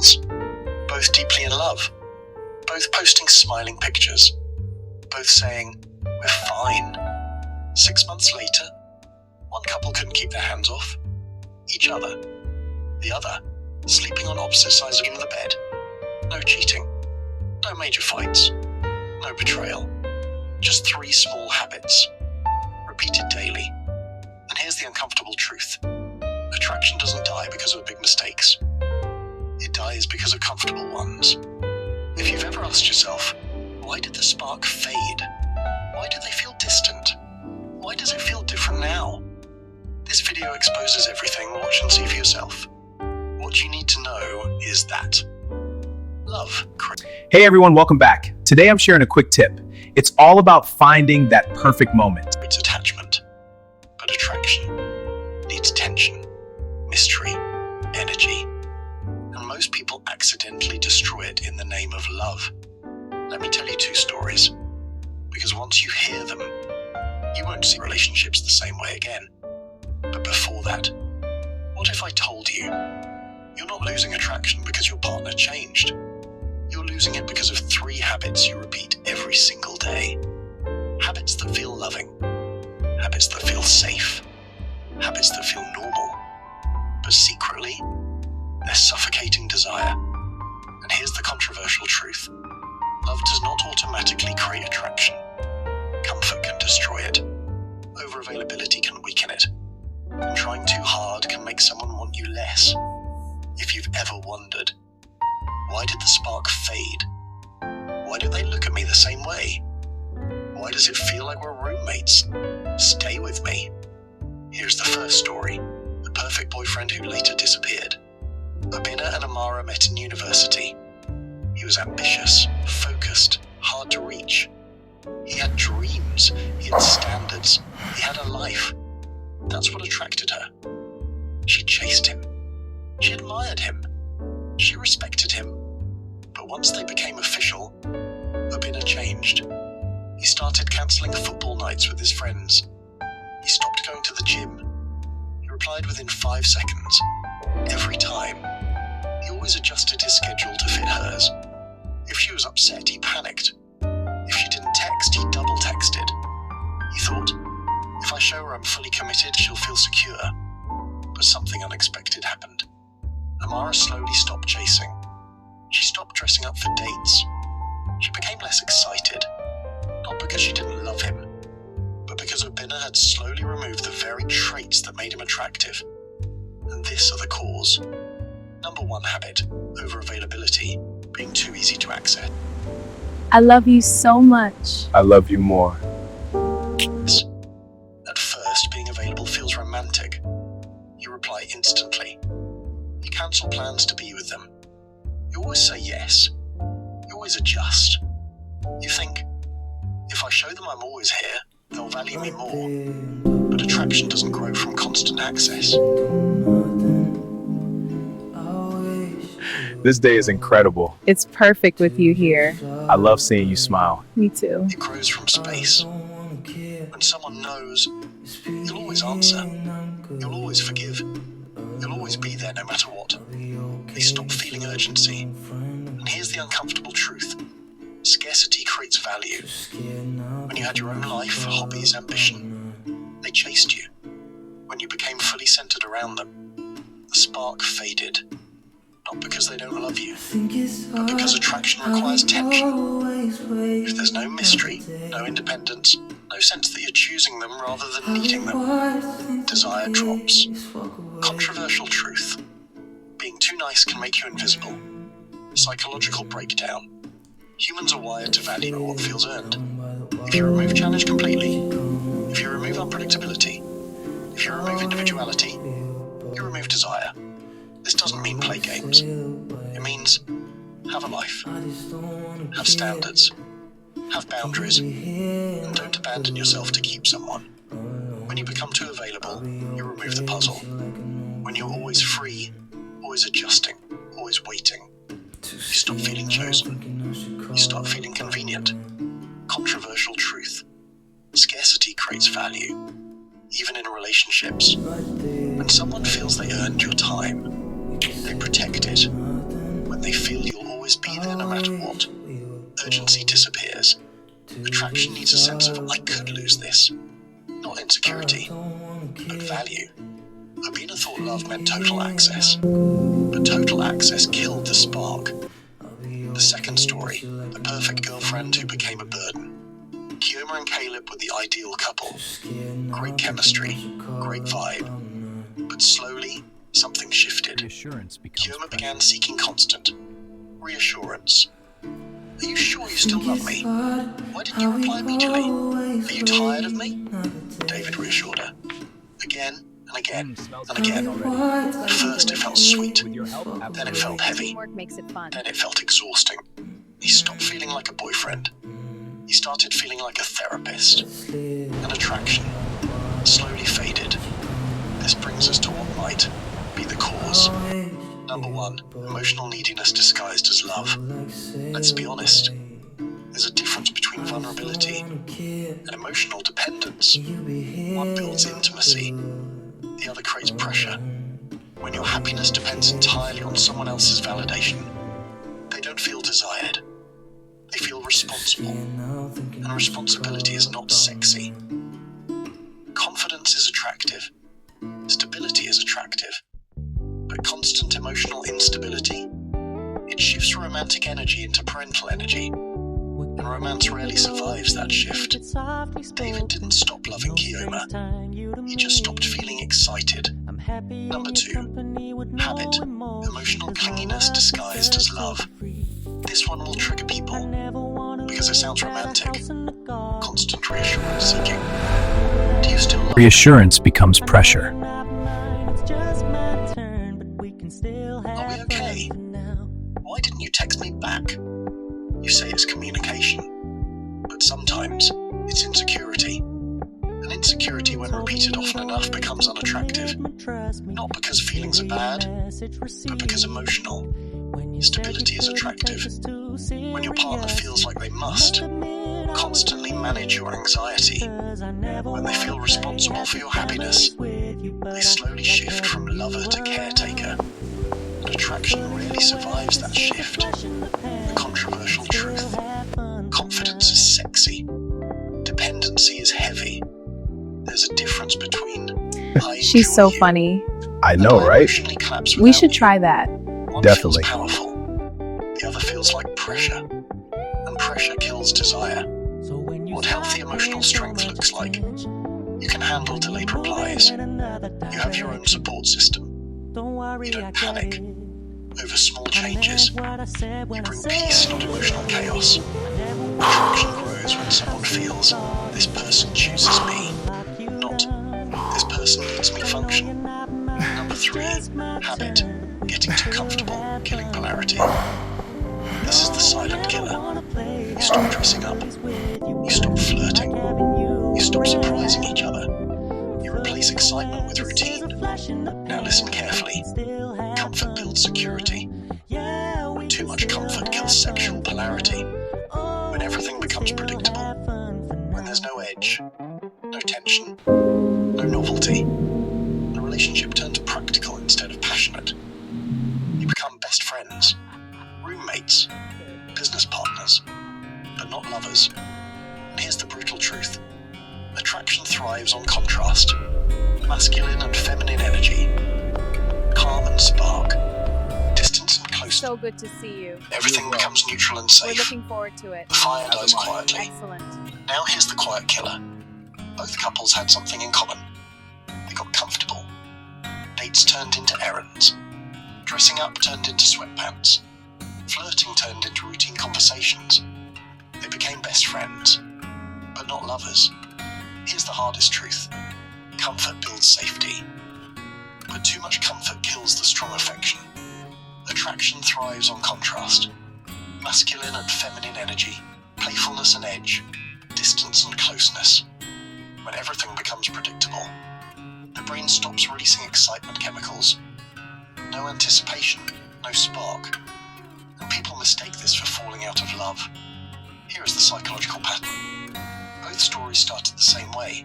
couples, both deeply in love, both posting smiling pictures, both saying, "We're fine." 6 months later, one couple couldn't keep their hands off each other. The other, sleeping on opposite sides of the bed. No cheating, no major fights, no betrayal. Just 3 small habits, repeated daily. And here's the uncomfortable truth. Attraction doesn't die because of big mistakes. It dies because of comfortable ones. If you've ever asked yourself, why did the spark fade? Why do they feel distant? Why does it feel different now? This video exposes everything. Watch and see for yourself. What you need to know is that love. Hey everyone, welcome back. Today I'm sharing a quick tip. It's all about finding that perfect moment. It's attachment, but attraction needs tension, mystery, energy. And most people accidentally destroy it in the name of love. Let me tell you 2 stories, because once you hear them, you won't see relationships the same way again. But before that, what if I told you you're not losing attraction because your partner changed? You're losing it because of 3 habits you repeat every single day. Habits that feel loving, habits that feel safe, habits that feel normal, but secretly, they're suffocating desire. And here's the controversial truth. Love does not automatically create attraction. Comfort can destroy it. Over-availability can weaken it. And trying too hard can make someone want you less. If you've ever wondered, why did the spark fade? Why do they look at me the same way? Why does it feel like we're roommates? Stay with me. Here's the first story, the perfect boyfriend who later disappeared. Abina and Amara met in university. He was ambitious, focused, hard to reach. He had dreams, he had standards, he had a life. That's what attracted her. She chased him. She admired him. She respected him. But once they became official, Abina changed. He started cancelling football nights with his friends. He stopped going to the gym. He replied within 5 seconds. Every time. He always adjusted his schedule to fit hers. If she was upset, he panicked. If she didn't text, he double texted. He thought, if I show her I'm fully committed, she'll feel secure. But something unexpected happened. Amara slowly stopped chasing. She stopped dressing up for dates. She became less excited. Not because she didn't love him, but because Abina had slowly removed the very traits that made him attractive. And this are the cause. Number 1 habit, over-availability, being too easy to access. I love you so much. I love you more. At first, being available feels romantic. You reply instantly. You cancel plans to be with them. You always say yes. You always adjust. You think, if I show them I'm always here, they'll value me more. But attraction doesn't grow from constant access. This day is incredible. It's perfect with you here. I love seeing you smile. Me too. It grows from space. When someone knows, you'll always answer. You'll always forgive. You'll always be there no matter what. They stop feeling urgency. And here's the uncomfortable truth. Scarcity creates value. When you had your own life, hobbies, ambition, they chased you. When you became fully centered around them, the spark faded. Not because they don't love you, but because attraction requires tension. If there's no mystery, no independence, no sense that you're choosing them rather than needing them, desire drops. Controversial truth. Being too nice can make you invisible. Psychological breakdown. Humans are wired to value what feels earned. If you remove challenge completely, if you remove unpredictability, if you remove individuality, you remove desire. This doesn't mean play games. It means have a life, have standards, have boundaries, and don't abandon yourself to keep someone. When you become too available, you remove the puzzle. When you're always free, always adjusting, always waiting, you stop feeling chosen. You start feeling convenient. Controversial truth. Scarcity creates value, even in relationships. When someone feels they earned your time, they protect it. When always be there no matter what. Urgency disappears. Attraction needs a sense of, I could lose this. Not insecurity, but value. Obina thought love meant total access, but total access killed the spark. The second story, the perfect girlfriend who became a burden. Kioma and Caleb were the ideal couple. Great chemistry, great vibe. But slowly, something shifted. Kioma began seeking constant reassurance. Are you sure you still love me? Why didn't you reply immediately? Are you tired of me? David reassured her. Again and again and again. At first it felt sweet, then it felt heavy, Teamwork makes it fun. then it felt exhausting. He stopped feeling like a boyfriend. He started feeling like a therapist. An attraction slowly faded. This brings us to what might be the cause. Number 1, emotional neediness disguised as love. Let's be honest. There's a difference between vulnerability and emotional dependence. One builds intimacy, the other creates pressure. When your happiness depends entirely on someone else's validation, they don't feel desired. They feel responsible. And responsibility is not sexy. Confidence is attractive. Stability is attractive. But constant emotional instability, it shifts romantic energy into parental energy. And romance rarely survives that shift. David didn't stop loving Kioma. He just stopped feeling excited. Number 2, habit. Emotional clinginess disguised as love. This one will trigger people because it sounds romantic. Constant reassurance seeking. Do you still love me? Reassurance becomes pressure. Are we okay? Why didn't you text me back? You say it's communication, but sometimes it's insecurity. And insecurity, when repeated often enough, becomes unattractive. Not because feelings are bad, but because emotional. Stability is attractive. When your partner feels like they must constantly manage your anxiety, when they feel responsible for your happiness, they slowly shift from lover to caretaker. And attraction rarely survives that shift. The controversial truth. Confidence is sexy. Dependency is heavy. There's a difference between I She's enjoy so you funny. I and know, I right? emotionally collapse We without should you. try that. One Definitely. feels powerful. The other feels like pressure. And pressure kills desire. What healthy emotional strength looks like. You can handle delayed replies. You have your own support system. You don't panic over small changes. You bring peace, not emotional chaos. Attraction grows when someone feels, this person chooses me, not this person lets me function. Number 3, habit. Getting too comfortable, killing polarity. This is the silent killer. You stop dressing up. You stop flirting. You stop surprising each other. You replace excitement with routine. Now listen carefully. Comfort builds security. When too much comfort kills sexual polarity. When everything becomes predictable. When there's no edge, no tension, no novelty. The relationship turns practical instead of passionate. You become best friends, roommates, business partners, but not lovers. And here's the brutal truth. Attraction thrives on contrast. Masculine and feminine energy. Calm and spark. Distance and closeness. So good to see you. Everything becomes neutral and We're safe. looking forward to it. The fire dies quietly. Excellent. Now here's the quiet killer. Both couples had something in common. They got comfortable. Dates turned into errands. Dressing up turned into sweatpants. Flirting turned into routine conversations. They became best friends, but not lovers. Here's the hardest truth. Comfort builds safety, but too much comfort kills the strong affection. Attraction thrives on contrast. Masculine and feminine energy, playfulness and edge, distance and closeness. When everything becomes predictable, the brain stops releasing excitement chemicals. No anticipation, no spark. And people mistake this for falling out of love. Here is the psychological pattern. Both stories started the same way.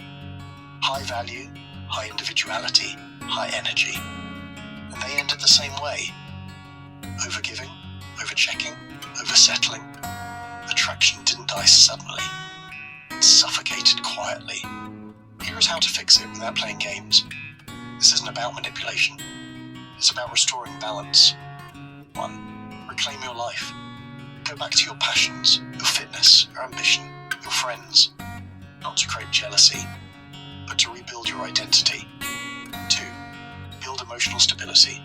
High value, high individuality, high energy. And they ended the same way. Overgiving, overchecking, settling. Attraction didn't die suddenly. It suffocated quietly. Here's how to fix it without playing games. This isn't about manipulation. It's about restoring balance. 1. Reclaim your life. Go back to your passions, your fitness, your ambition, your friends. Not to create jealousy, but to rebuild your identity. 2. Build emotional stability.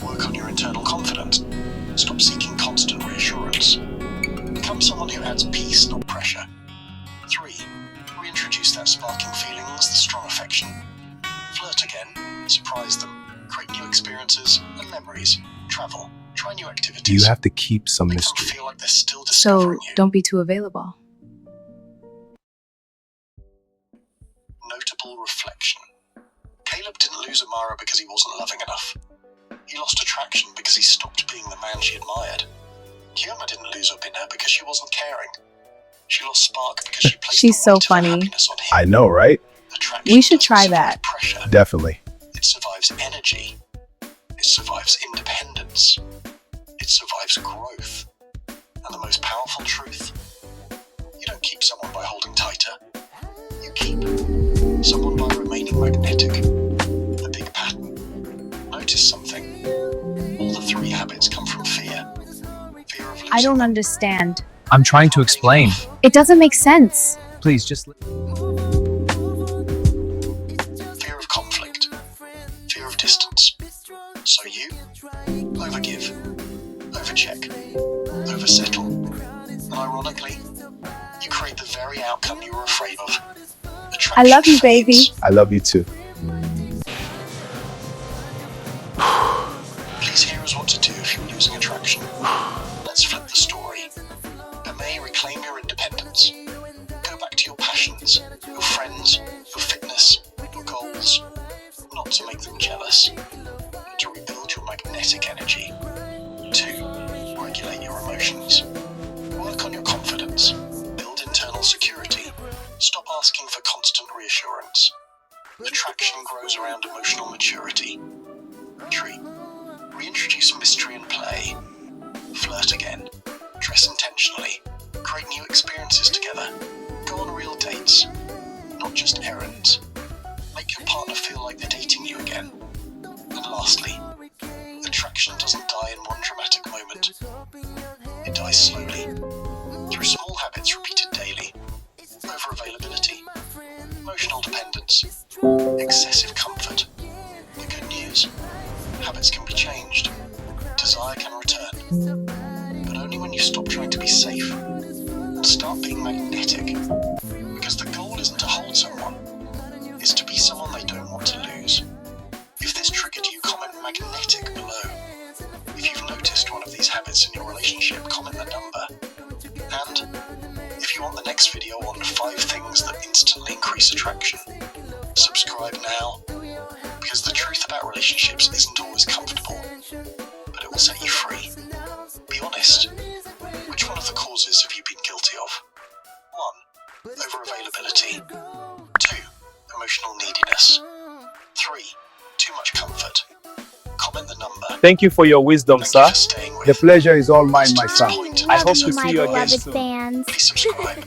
Work on your internal confidence. Stop seeking constant reassurance. Become someone who adds peace, not pressure. 3. Reintroduce that sparking feelings, the strong affection. Flirt again, surprise them, create new experiences and memories. Travel, try new activities. You have to keep some Make them mystery. feel like they're still So discovering you. don't be too available. Notable reflection. Caleb didn't lose Amara because he wasn't loving enough. He lost attraction because he stopped being the man she admired. Kioma didn't lose up in her because she wasn't caring. She lost spark because she placed She's the so weight of her funny. happiness on him. I know, right? Attraction We should doesn't try survive that. Pressure. Definitely. It survives energy. It survives independence. It survives growth. And the most powerful truth: you don't keep someone by holding tighter. You keep someone by remaining magnetic. The big pattern. Notice something. All the 3 habits come from fear. Fear of losing. I don't understand. I'm trying to explain. It doesn't make sense. Please just. Fear of conflict. Fear of distance. So you overgive, overcheck, oversettle. And ironically, you create the very outcome you were afraid of. I love you, Attraction baby. fades. I love you too. Please hear us what to do if you're losing attraction. Let's flip the story. May reclaim your independence. Go back to your passions, your friends, your fitness, your goals. Not to make them jealous, but to rebuild your magnetic energy. 2. Regulate your emotions. Work on your confidence. Build internal security. Stop asking for constant reassurance. Attraction grows around emotional maturity. 3. Reintroduce mystery and play. Flirt again. Dress intentionally. Create new experiences together. Go on real dates, not just errands. Make your partner feel like they're dating you again. And lastly, attraction doesn't die in one dramatic moment. It dies slowly, through small habits repeated daily. Over-availability, emotional dependence, excessive comfort. The good news: habits can be changed. Desire can return. But only when you stop trying to be safe and start being magnetic. Because the goal isn't to hold someone, it's to be someone they don't want to lose. If this triggered you, comment magnetic below. If you've noticed one of these habits in your relationship, comment the number. And if you want the next video on 5 things that instantly increase attraction, subscribe now. Because the truth about relationships isn't always comfortable, but it will set you free. Be honest. Which one of the causes have you been guilty of? 1. Over-availability. 2. Emotional neediness. 3. Too much comfort. Comment the number. Thank you for your wisdom, Thank you sir. for staying with The pleasure is all mine, us to my this son. point. I hope to So see you again please soon. fans. subscribe.